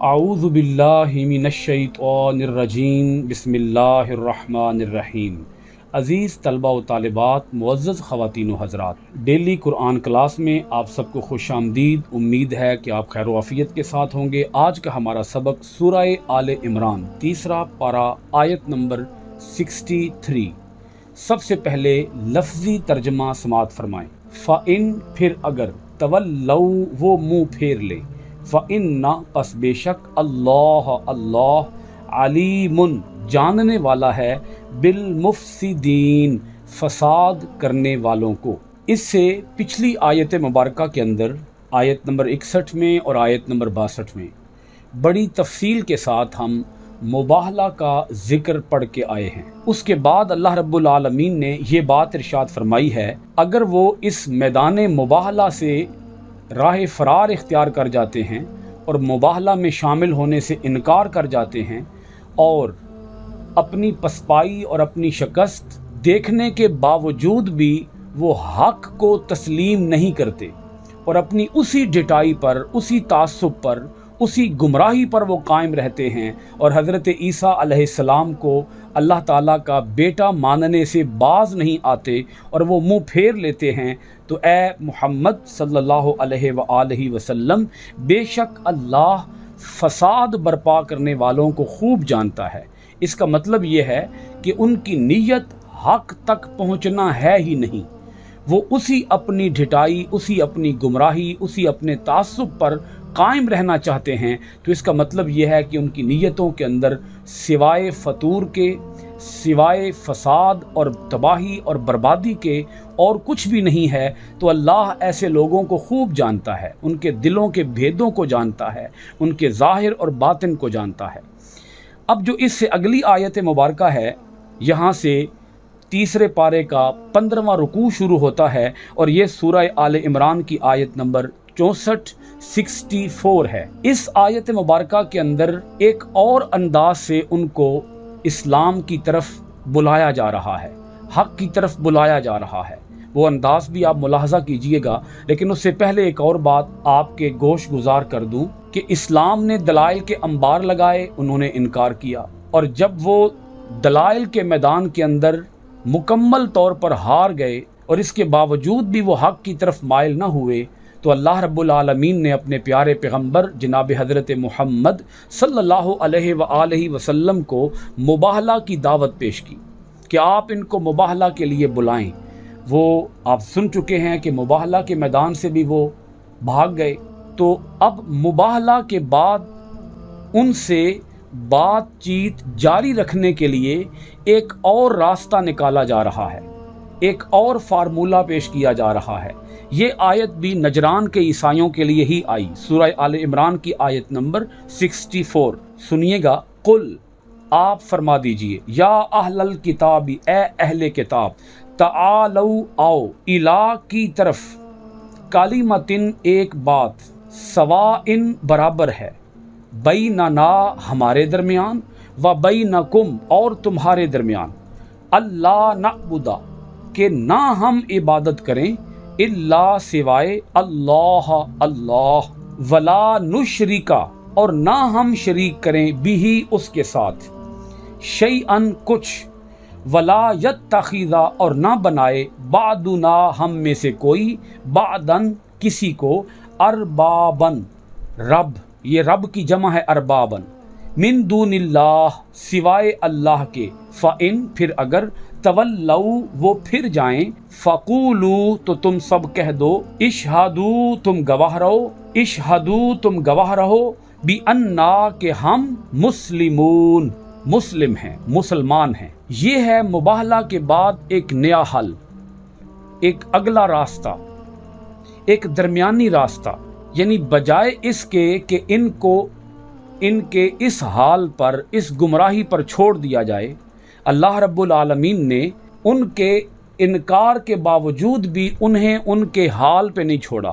اعوذ باللہ من الشیطان الرجیم بسم اللہ الرحمن الرحیم۔ عزیز طلبہ و طالبات، معزز خواتین و حضرات، ڈیلی قرآن کلاس میں آپ سب کو خوش آمدید۔ امید ہے کہ آپ خیر و عافیت کے ساتھ ہوں گے۔ آج کا ہمارا سبق سورہ آل عمران، تیسرا پارہ، آیت نمبر 63۔ سب سے پہلے لفظی ترجمہ سماعت فرمائیں۔ فَإِن پھر اگر، تَوَلَّوْا وہ منہ پھیر لے، فَإِنَّ پس بے شک، اللہ علیم جاننے والا ہے، بالمفسدین فساد کرنے والوں کو۔ اس سے پچھلی آیت مبارکہ کے اندر آیت نمبر 61 میں اور آیت نمبر 62 میں بڑی تفصیل کے ساتھ ہم مباہلہ کا ذکر پڑھ کے آئے ہیں۔ اس کے بعد اللہ رب العالمین نے یہ بات ارشاد فرمائی ہے، اگر وہ اس میدان مباہلہ سے راہ فرار اختیار کر جاتے ہیں اور مباہلہ میں شامل ہونے سے انکار کر جاتے ہیں اور اپنی پسپائی اور اپنی شکست دیکھنے کے باوجود بھی وہ حق کو تسلیم نہیں کرتے اور اپنی اسی ڈٹائی پر، اسی تعصب پر، اسی گمراہی پر وہ قائم رہتے ہیں اور حضرت عیسیٰ علیہ السلام کو اللہ تعالیٰ کا بیٹا ماننے سے باز نہیں آتے اور وہ منہ پھیر لیتے ہیں، تو اے محمد صلی اللہ علیہ وآلہ وسلم، بے شک اللہ فساد برپا کرنے والوں کو خوب جانتا ہے۔ اس کا مطلب یہ ہے کہ ان کی نیت حق تک پہنچنا ہے ہی نہیں، وہ اسی اپنی ڈھٹائی، اسی اپنی گمراہی، اسی اپنے تعصب پر قائم رہنا چاہتے ہیں۔ تو اس کا مطلب یہ ہے کہ ان کی نیتوں کے اندر سوائے فتور کے، سوائے فساد اور تباہی اور بربادی کے اور کچھ بھی نہیں ہے۔ تو اللہ ایسے لوگوں کو خوب جانتا ہے، ان کے دلوں کے بھیدوں کو جانتا ہے، ان کے ظاہر اور باطن کو جانتا ہے۔ اب جو اس سے اگلی آیت مبارکہ ہے، یہاں سے تیسرے پارے کا 15واں رکوع شروع ہوتا ہے اور یہ سورہ آل عمران کی آیت نمبر 64 ہے۔ اس آیت مبارکہ کے اندر ایک اور انداز سے ان کو اسلام کی طرف بلایا جا رہا ہے، حق کی طرف بلایا جا رہا ہے۔ وہ انداز بھی آپ ملاحظہ کیجئے گا، لیکن اس سے پہلے ایک اور بات آپ کے گوش گزار کر دوں کہ اسلام نے دلائل کے انبار لگائے، انہوں نے انکار کیا، اور جب وہ دلائل کے میدان کے اندر مکمل طور پر ہار گئے اور اس کے باوجود بھی وہ حق کی طرف مائل نہ ہوئے، تو اللہ رب العالمین نے اپنے پیارے پیغمبر جناب حضرت محمد صلی اللہ علیہ وآلہ وسلم کو مباہلہ کی دعوت پیش کی کہ آپ ان کو مباہلہ کے لیے بلائیں۔ وہ آپ سن چکے ہیں کہ مباہلہ کے میدان سے بھی وہ بھاگ گئے، تو اب مباہلہ کے بعد ان سے بات چیت جاری رکھنے کے لیے ایک اور راستہ نکالا جا رہا ہے، ایک اور فارمولہ پیش کیا جا رہا ہے۔ یہ آیت بھی نجران کے عیسائیوں کے لیے ہی آئی، سورہ آل عمران کی آیت نمبر 64۔ سنیے گا، قل آپ فرما دیجئے، یا اہل الکتاب اے اہل کتاب، تعالو آؤ، الی کی طرف، کلمتن ایک بات، سواء برابر ہے، بیننا ہمارے درمیان، و بینکم اور تمہارے درمیان، اللہ نعبد کہ نہ ہم عبادت کریں، الا سوائے اللہ ولا نشرکا اور نہ ہم شریک کریں، بھی اس کے ساتھ، شیئن کچھ، ولا یتخذ اور نہ بنائے، بعدنا ہم میں سے کوئی، بعدن کسی کو، اربابن رب، یہ رب کی جمع ہے اربابن، من دون اللہ سوائے اللہ کے، فإن پھر اگر، تولوا وہ پھر جائیں، فقولوا تو تم سب کہہ دو، اشہدوا تم گواہ رہو، اشہدوا تم گواہ رہو، بأننا کہ ہم مسلمون مسلم ہیں، مسلمان ہیں۔ یہ ہے مباہلہ کے بعد ایک نیا حل، ایک اگلا راستہ، ایک درمیانی راستہ، یعنی بجائے اس کے کہ ان کو ان کے اس حال پر، اس گمراہی پر چھوڑ دیا جائے، اللہ رب العالمین نے ان کے انکار کے باوجود بھی انہیں ان کے حال پہ نہیں چھوڑا،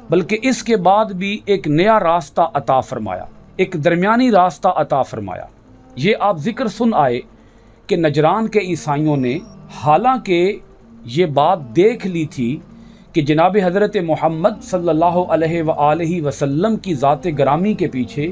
بلکہ اس کے بعد بھی ایک نیا راستہ عطا فرمایا، ایک درمیانی راستہ عطا فرمایا۔ یہ آپ ذکر سن آئے کہ نجران کے عیسائیوں نے حالانکہ یہ بات دیکھ لی تھی کہ جناب حضرت محمد صلی اللہ علیہ وآلہ وسلم کی ذات گرامی کے پیچھے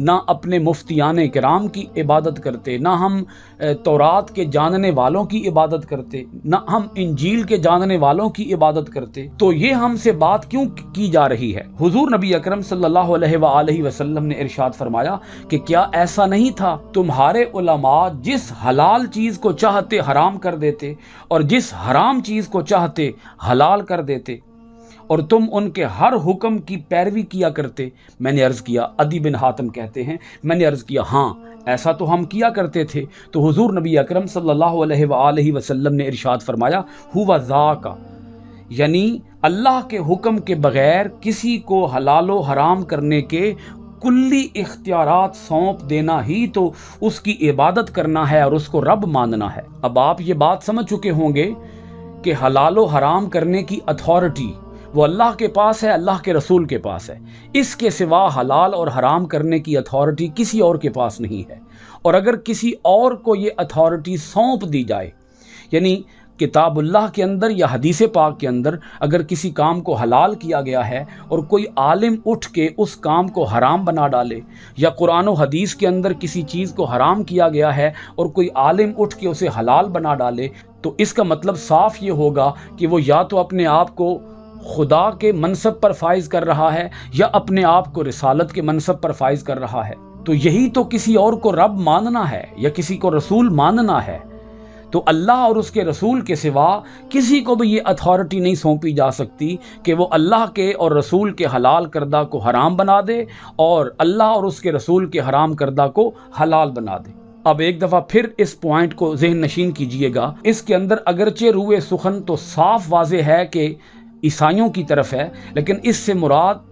نہ اپنے مفتیان کرام کی عبادت کرتے، نہ ہم تورات کے جاننے والوں کی عبادت کرتے، نہ ہم انجیل کے جاننے والوں کی عبادت کرتے، تو یہ ہم سے بات کیوں کی جا رہی ہے؟ حضور نبی اکرم صلی اللہ علیہ وآلہ وسلم نے ارشاد فرمایا کہ کیا ایسا نہیں تھا تمہارے علماء جس حلال چیز کو چاہتے حرام کر دیتے اور جس حرام چیز کو چاہتے حلال کر دیتے، اور تم ان کے ہر حکم کی پیروی کیا کرتے؟ میں نے عرض کیا، عدی بن حاتم کہتے ہیں، میں نے عرض کیا ہاں ایسا تو ہم کیا کرتے تھے۔ تو حضور نبی اکرم صلی اللہ علیہ وآلہ وسلم نے ارشاد فرمایا ہوا ذاکا، یعنی اللہ کے حکم کے بغیر کسی کو حلال و حرام کرنے کے کلی اختیارات سونپ دینا ہی تو اس کی عبادت کرنا ہے اور اس کو رب ماننا ہے۔ اب آپ یہ بات سمجھ چکے ہوں گے کہ حلال و حرام کرنے کی اتھارٹی وہ اللہ کے پاس ہے، اللہ کے رسول کے پاس ہے، اس کے سوا حلال اور حرام کرنے کی اتھارٹی کسی اور کے پاس نہیں ہے۔ اور اگر کسی اور کو یہ اتھارٹی سونپ دی جائے، یعنی کتاب اللہ کے اندر یا حدیث پاک کے اندر اگر کسی کام کو حلال کیا گیا ہے اور کوئی عالم اٹھ کے اس کام کو حرام بنا ڈالے، یا قرآن و حدیث کے اندر کسی چیز کو حرام کیا گیا ہے اور کوئی عالم اٹھ کے اسے حلال بنا ڈالے، تو اس کا مطلب صاف یہ ہوگا کہ وہ یا تو اپنے آپ کو خدا کے منصب پر فائز کر رہا ہے یا اپنے آپ کو رسالت کے منصب پر فائز کر رہا ہے۔ تو یہی تو کسی اور کو رب ماننا ہے یا کسی کو رسول ماننا ہے۔ تو اللہ اور اس کے رسول کے سوا کسی کو بھی یہ اتھارٹی نہیں سونپی جا سکتی کہ وہ اللہ کے اور رسول کے حلال کردہ کو حرام بنا دے اور اللہ اور اس کے رسول کے حرام کردہ کو حلال بنا دے۔ اب ایک دفعہ پھر اس پوائنٹ کو ذہن نشین کیجئے گا، اس کے اندر اگرچہ روئے سخن تو صاف واضح ہے کہ عیسائیوں کی طرف ہے، لیکن اس سے مراد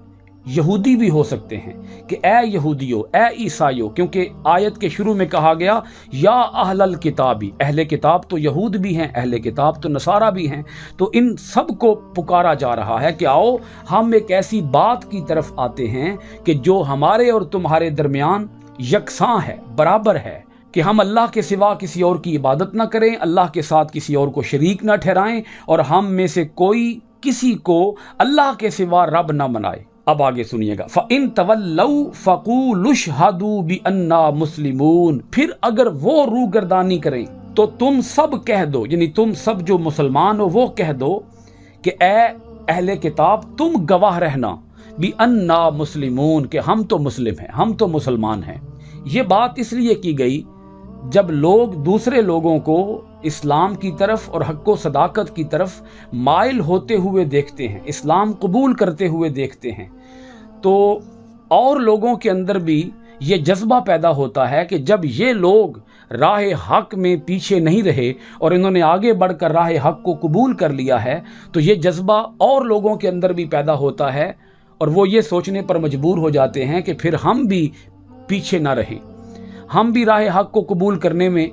یہودی بھی ہو سکتے ہیں کہ اے یہودیو، اے عیسائیو، کیونکہ آیت کے شروع میں کہا گیا یا اہل الکتابی، اہل کتاب تو یہود بھی ہیں، اہل کتاب تو نصارہ بھی ہیں، تو ان سب کو پکارا جا رہا ہے کہ آؤ ہم ایک ایسی بات کی طرف آتے ہیں کہ جو ہمارے اور تمہارے درمیان یکساں ہے، برابر ہے، کہ ہم اللہ کے سوا کسی اور کی عبادت نہ کریں، اللہ کے ساتھ کسی اور کو شریک نہ ٹھہرائیں، اور ہم میں سے کوئی کسی کو اللہ کے سوا رب نہ منائے۔ اب آگے سنیے گا، فَإِن تَوَلَّوْا فَقُولُوا اشْهَدُوا بِأَنَّا مُسْلِمُونَ، پھر اگر وہ روگردانی کریں تو تم سب کہہ دو، یعنی تم سب جو مسلمان ہو وہ کہہ دو کہ اے اہل کتاب تم گواہ رہنا بِأَنَّا مُسْلِمُونَ، کہ ہم تو مسلم ہیں، ہم تو مسلمان ہیں۔ یہ بات اس لیے کی گئی جب لوگ دوسرے لوگوں کو اسلام کی طرف اور حق و صداقت کی طرف مائل ہوتے ہوئے دیکھتے ہیں، اسلام قبول کرتے ہوئے دیکھتے ہیں، تو اور لوگوں کے اندر بھی یہ جذبہ پیدا ہوتا ہے کہ جب یہ لوگ راہ حق میں پیچھے نہیں رہے اور انہوں نے آگے بڑھ کر راہ حق کو قبول کر لیا ہے، تو یہ جذبہ اور لوگوں کے اندر بھی پیدا ہوتا ہے اور وہ یہ سوچنے پر مجبور ہو جاتے ہیں کہ پھر ہم بھی پیچھے نہ رہیں، ہم بھی راہ حق کو قبول کرنے میں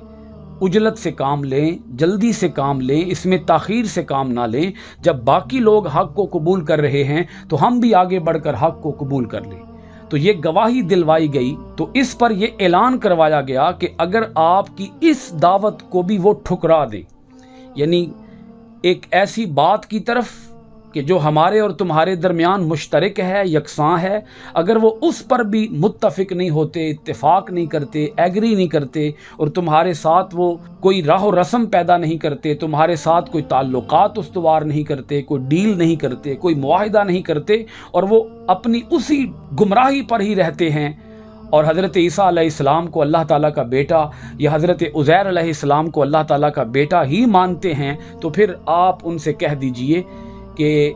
عجلت سے کام لیں، جلدی سے کام لیں، اس میں تاخیر سے کام نہ لیں۔ جب باقی لوگ حق کو قبول کر رہے ہیں تو ہم بھی آگے بڑھ کر حق کو قبول کر لیں۔ تو یہ گواہی دلوائی گئی، تو اس پر یہ اعلان کروایا گیا کہ اگر آپ کی اس دعوت کو بھی وہ ٹھکرا دیں، یعنی ایک ایسی بات کی طرف کہ جو ہمارے اور تمہارے درمیان مشترک ہے، یکساں ہے، اگر وہ اس پر بھی متفق نہیں ہوتے، اتفاق نہیں کرتے، ایگری نہیں کرتے، اور تمہارے ساتھ وہ کوئی راہ و رسم پیدا نہیں کرتے، تمہارے ساتھ کوئی تعلقات استوار نہیں کرتے، کوئی ڈیل نہیں کرتے، کوئی معاہدہ نہیں کرتے، اور وہ اپنی اسی گمراہی پر ہی رہتے ہیں، اور حضرت عیسیٰ علیہ السلام کو اللہ تعالیٰ کا بیٹا یا حضرت عزیر علیہ السلام کو اللہ تعالیٰ کا بیٹا ہی مانتے ہیں، تو پھر آپ ان سے کہہ دیجئے کہ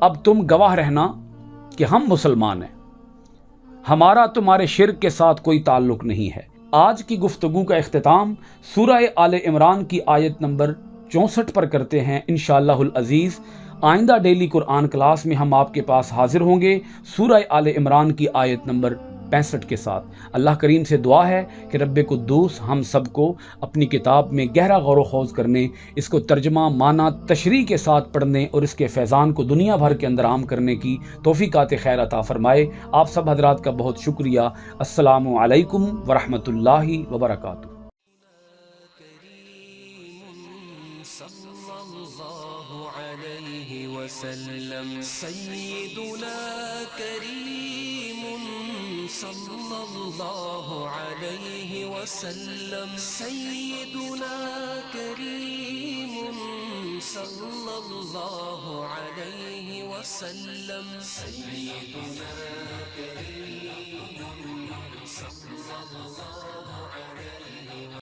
اب تم گواہ رہنا کہ ہم مسلمان ہیں، ہمارا تمہارے شرک کے ساتھ کوئی تعلق نہیں ہے۔ آج کی گفتگو کا اختتام سورہ آل عمران کی آیت نمبر 64 پر کرتے ہیں انشاءاللہ العزیز۔ آئندہ ڈیلی قرآن کلاس میں ہم آپ کے پاس حاضر ہوں گے سورہ آل عمران کی آیت نمبر 65 کے ساتھ۔ اللہ کریم سے دعا ہے کہ رب قدوس ہم سب کو اپنی کتاب میں گہرا غور و خوض کرنے، اس کو ترجمہ، معنی، تشریح کے ساتھ پڑھنے اور اس کے فیضان کو دنیا بھر کے اندر عام کرنے کی توفیقات خیر عطا فرمائے۔ آپ سب حضرات کا بہت شکریہ۔ السلام علیکم ورحمۃ اللہ وبرکاتہ۔ سيدنا كريم صلی اللہ علیہ وسلم سیدنا کریم صلی اللہ علیہ وسلم سیدنا کریم صلی اللہ علیہ وسلم